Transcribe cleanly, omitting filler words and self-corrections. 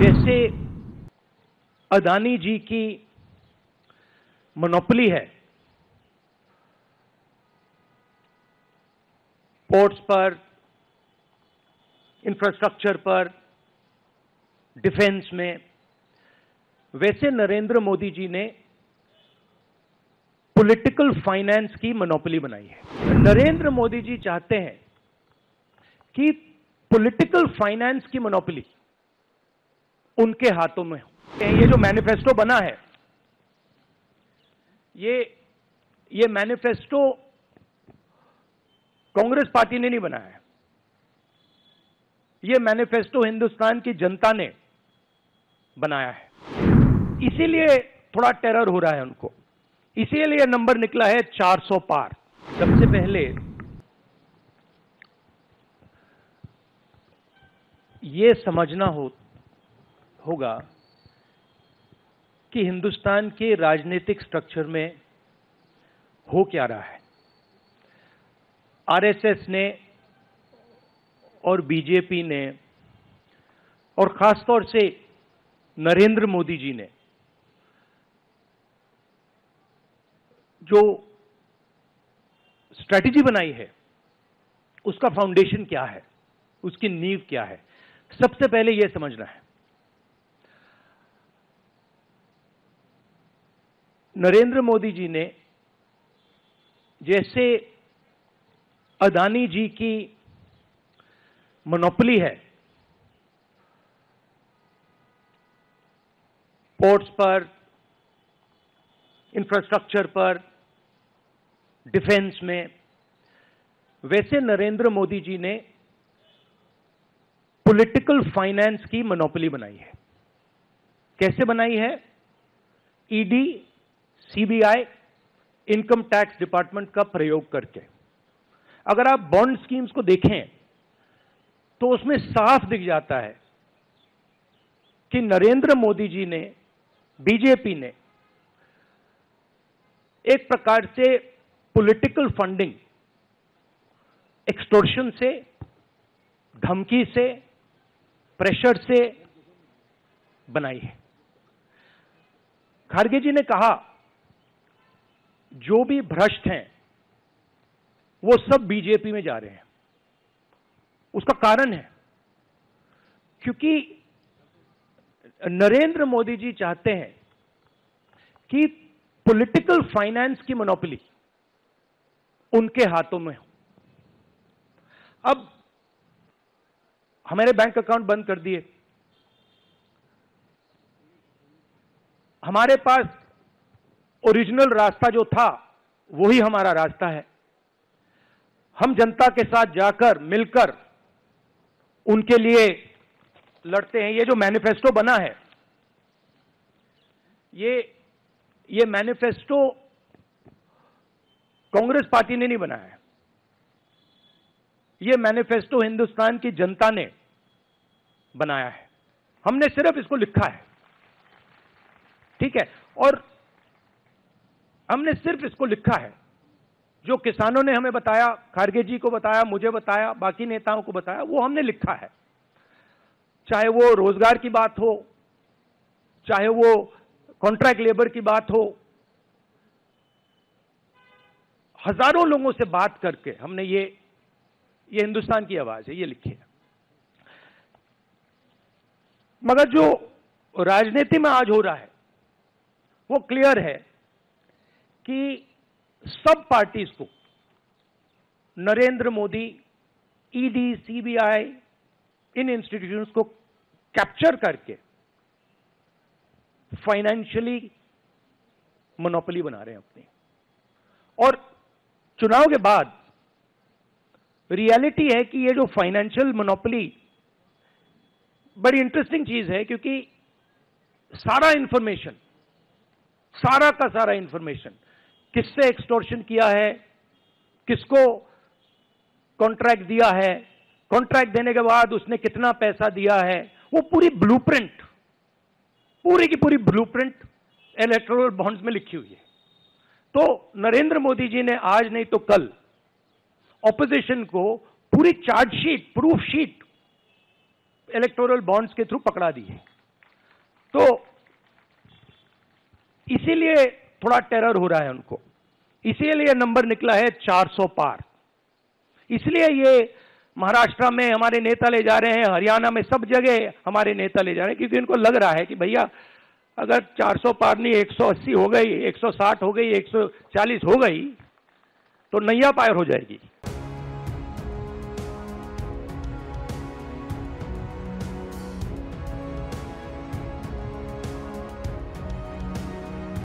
जैसे अदानी जी की मोनोपोली है पोर्ट्स पर, इंफ्रास्ट्रक्चर पर, डिफेंस में, वैसे नरेंद्र मोदी जी ने पॉलिटिकल फाइनेंस की मोनोपोली बनाई है। नरेंद्र मोदी जी चाहते हैं कि पॉलिटिकल फाइनेंस की मोनोपोली उनके हाथों में हो। ये जो मैनिफेस्टो बना है, ये मैनिफेस्टो कांग्रेस पार्टी ने नहीं बनाया है। ये मैनिफेस्टो हिंदुस्तान की जनता ने बनाया है। इसीलिए थोड़ा टेरर हो रहा है उनको, इसीलिए नंबर निकला है 400 पार। सबसे पहले ये समझना होगा कि हिंदुस्तान के राजनीतिक स्ट्रक्चर में हो क्या रहा है। आरएसएस ने और बीजेपी ने और खासतौर से नरेंद्र मोदी जी ने जो स्ट्रैटेजी बनाई है, उसका फाउंडेशन क्या है, उसकी नींव क्या है, सबसे पहले यह समझना है। नरेंद्र मोदी जी ने जैसे अदानी जी की मोनोपोली है पोर्ट्स पर, इंफ्रास्ट्रक्चर पर, डिफेंस में, वैसे नरेंद्र मोदी जी ने पॉलिटिकल फाइनेंस की मोनोपोली बनाई है। कैसे बनाई है? ED, CBI, income tax department का प्रयोग करके। अगर आप बॉन्ड स्कीम्स को देखें तो उसमें साफ दिख जाता है कि नरेंद्र मोदी जी ने, बीजेपी ने एक प्रकार से पॉलिटिकल फंडिंग एक्सटॉर्शन से, धमकी से, प्रेशर से बनाई है। खड़गे जी ने कहा जो भी भ्रष्ट हैं वो सब बीजेपी में जा रहे हैं। उसका कारण है क्योंकि नरेंद्र मोदी जी चाहते हैं कि पॉलिटिकल फाइनेंस की मोनोपोली उनके हाथों में हो। अब हमारे बैंक अकाउंट बंद कर दिए, हमारे पास ओरिजिनल रास्ता जो था वही हमारा रास्ता है। हम जनता के साथ जाकर मिलकर उनके लिए लड़ते हैं। ये जो मैनिफेस्टो बना है, ये मैनिफेस्टो कांग्रेस पार्टी ने नहीं बनाया है। ये मैनिफेस्टो हिंदुस्तान की जनता ने बनाया है। हमने सिर्फ इसको लिखा है, ठीक है, और हमने सिर्फ इसको लिखा है। जो किसानों ने हमें बताया, खड़गे जी को बताया, मुझे बताया, बाकी नेताओं को बताया, वो हमने लिखा है। चाहे वो रोजगार की बात हो, चाहे वो कॉन्ट्रैक्ट लेबर की बात हो, हजारों लोगों से बात करके हमने ये हिंदुस्तान की आवाज है, ये लिखी है। मगर जो राजनीति में आज हो रहा है वो क्लियर है कि सब पार्टीज को नरेंद्र मोदी, ईडी, सीबीआई, इन इंस्टीट्यूशंस को कैप्चर करके फाइनेंशियली मोनोपोली बना रहे हैं अपनी। और चुनाव के बाद रियलिटी है कि ये जो फाइनेंशियल मोनोपोली बड़ी इंटरेस्टिंग चीज है, क्योंकि सारा इंफॉर्मेशन, सारा का सारा इंफॉर्मेशन, किससे एक्सटॉर्शन किया है, किसको कॉन्ट्रैक्ट दिया है, कॉन्ट्रैक्ट देने के बाद उसने कितना पैसा दिया है, वो पूरी ब्लूप्रिंट, पूरी की पूरी ब्लूप्रिंट इलेक्टोरल बॉन्ड्स में लिखी हुई है। तो नरेंद्र मोदी जी ने आज नहीं तो कल ऑपोजिशन को पूरी chargesheet, proof sheet electoral bonds के थ्रू पकड़ा दी है। तो इसीलिए थोड़ा टेरर हो रहा है उनको, इसीलिए नंबर निकला है 400 पार। इसलिए ये महाराष्ट्र में हमारे नेता ले जा रहे हैं, हरियाणा में सब जगह हमारे नेता ले जा रहे हैं, क्योंकि इनको लग रहा है कि भैया अगर 400 पार नहीं 180 हो गई, 160 हो गई, 140 हो गई तो नैया पार हो जाएगी।